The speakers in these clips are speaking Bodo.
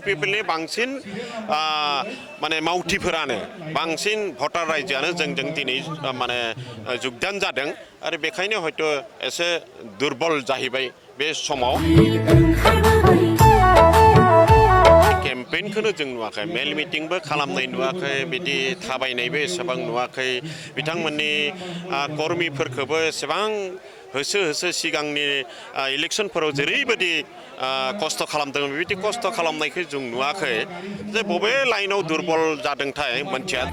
पिपलनि बांसिन माने मावथिफोरानो बांसिन भटार रायजोआनो जोंजों दिनै माने जुगदान जादों आरो बेखायनो हयथ' एसे दुरबल जाहैबाय बे समाव केम्पेइनखौनो जों नुवाखै मेल मिटिंबो खालामनाय नुवाखै बिदि थाबायनायबो एसेबां नुवाखै बिथांमोननि कर्मिफोरखौबो एसेबां होसो होसो सिगांनि इलेक्सनफोराव जेरैबायदि खस्थ' खालामदों बेबायदि खस्थ' खालामनायखौ जों नुवाखै जे बबे लाइनाव दुरबल जादोंथाय मोनथिया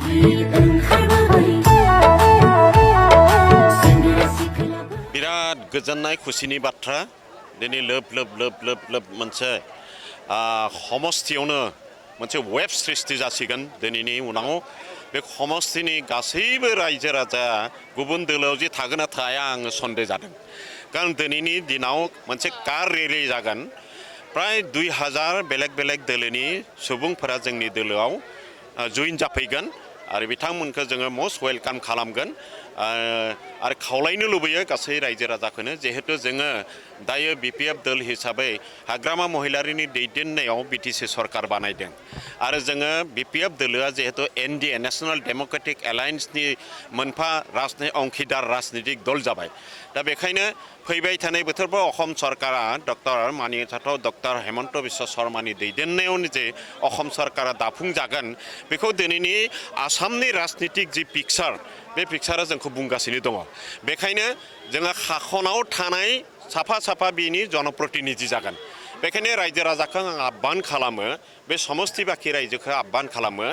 बिराद गोजोननाय खुसिनि बाथ्रा दिनै लोब लोब लोब लोब लोब मोनसे समस्थियावनो मोनसे वेब सृष्टि जासिगोन दिनैनि उनाव बे समस्थिनि गासैबो रायजो राजाया गुबुन दोलोआव जे थागोन ना थाया आङो सन्देह जादों कारण दिनैनि दिनाव मोनसे कार रेलि जागोन प्राय 2000 बेलेग बेलेग दोलोनि सुबुंफोरा जोंनि दोलोआव जइन जाफैगोन आरो बिथांमोनखौ जोङो मस्ट वेलकाम खालामगोन आरो खावलायनो लुबैयो गासै रायजो राजाखौनो जिहेतु जोङो दायो बिपिएफ दल हिसाबै हाग्रामा महिलारिनि दैदेननायाव बिटिसि सरकार बानायदों आरो जोङो बिपिएफ दोलोआ जिहेतु एनडिए नेशनेल डेमोक्रेटिक एलायन्सनि मोनफा अंखिदार राजनितिक दल जाबाय दा बेखायनो फैबाय थानाय बोथोरफ्राव असम सरकारा डक्टर हेमन्त बिश्व शर्मानि दैदेननायावनो जे असम सरकारा दाफुंजागोन बेखौ दिनैनि आसामनि राजनितिक जि पिक्चार बे पिक्चारा जोंखौ बुंगासिनो दङ बेखायनो जोङो हाखनाव थानाय साफा साफा बिनि जनप्रतिनिधि जागोन बेखायनो रायजो राजाखौ आं आह्वान खालामो बे समस्ति बाखि रायजोखौ आह्वान खालामो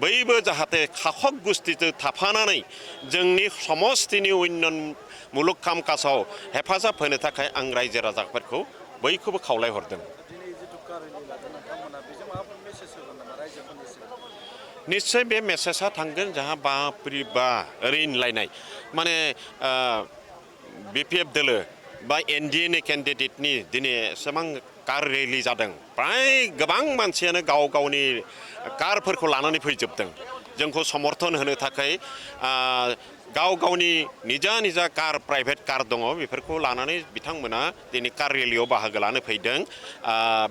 बैबो जाहाथे खाखक गुस्थिजों थाफानानै जोंनि समस्तिनि उन्नयन मुलुग काम काजाव हेफाजाब होनो थाखाय आं रायजो राजाफोरखौ बयखौबो खावलायहरदों निश्चय बे मेसेजआ थांगोन जहाँ बाप्रि बा ओरै होनलायनाय माने बिपिएफ दोलो बा एनडिएनि केन्डिडेटनि दिनै एसेबां कार रेलि जादों प्राय गोबां मानसियानो गाव गावनि कारफोरखौ लानानै फैजोबदों जोंखौ समर्थन होनो थाखाय गाव गावनि निजा निजा कार प्राइभेट कार दङ बेफोरखौ लानानै बिथांमोना दिनै कार रेलियाव बाहागो लानो फैदों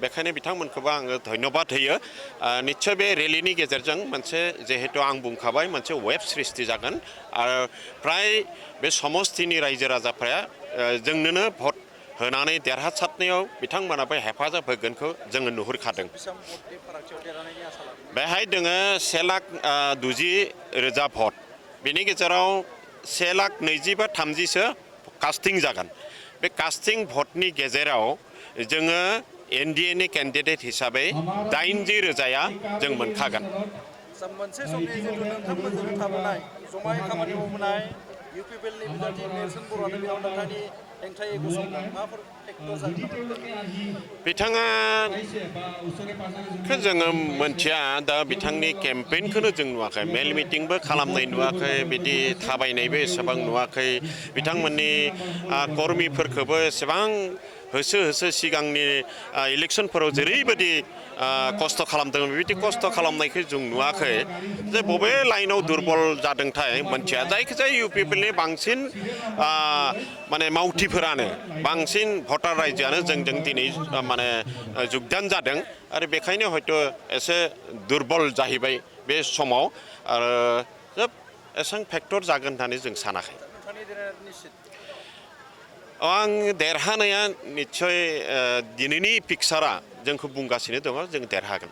बेखायनो बिथांमोनखौबो आङो धन्यबाद होयो निश्चय बे रेलिनि गेजेरजों मोनसे जिहेतु आं बुंखाबाय मोनसे वेब सृष्टि जागोन आरो प्राय बे समस्तिनि रायजो राजाफ्रा जोंनोनो भट होनानै देरहासारनायाव बिथांमोनाबो हेफाजाब होगोनखौ जोङो नुहुरखादों बेहाय दोङो 1,20,000 भट बेनि गेजेराव 1,20,000 बा 30,000 कास्टिं जागोन बे कास्टिं भटनि गेजेराव जोङो एनडिएनि केन्डिडेट हिसाबै 80,000 जों मोनखागोन मोनसे समनि जिथु नोंथांमोनजों थाबोनाय जमायै खामानि मावबोनाय इउपिपिएलनि बिजाथि नेरसोन बर'आनो बेयाव नोंथांनि हेंथायै गसंदों माबाफोर फेक्टर जागोन बिथाङा जोङो मोनथिया दा बिथांनि केम्पेइनखौनो जों नुवाखै मेल मिटिंबो खालामनाय नुवाखै बिदि थाबायनायबो एसेबां नुवाखै बिथांमोननि कर्मिफोरखौबो एसेबां होसो होसो सिगांनि इलेक्सनफोराव जेरैबायदि खस्थ' खालामदों बेबायदि खस्थ' खालामनायखौ जों नुवाखै जे बबे लाइनाव दुरबल जादोंथाय मोनथिया जायखिजाया इउपिपिएलनि बांसिन माने मावथिफोरानो बांसिन भटार रायजोआनो जोंजों दिनै माने जुगदान जादों आरो बेखायनो हयथ' एसे दुरबल जाहैबाय बे समाव आरो जोब एसेबां फेक्टर जागोन होननानै जों सानाखै आं देरहानाया निस्सय दिनैनि पिक्चारा जोंखौ बुंगासिनो दङ जों देरहागोन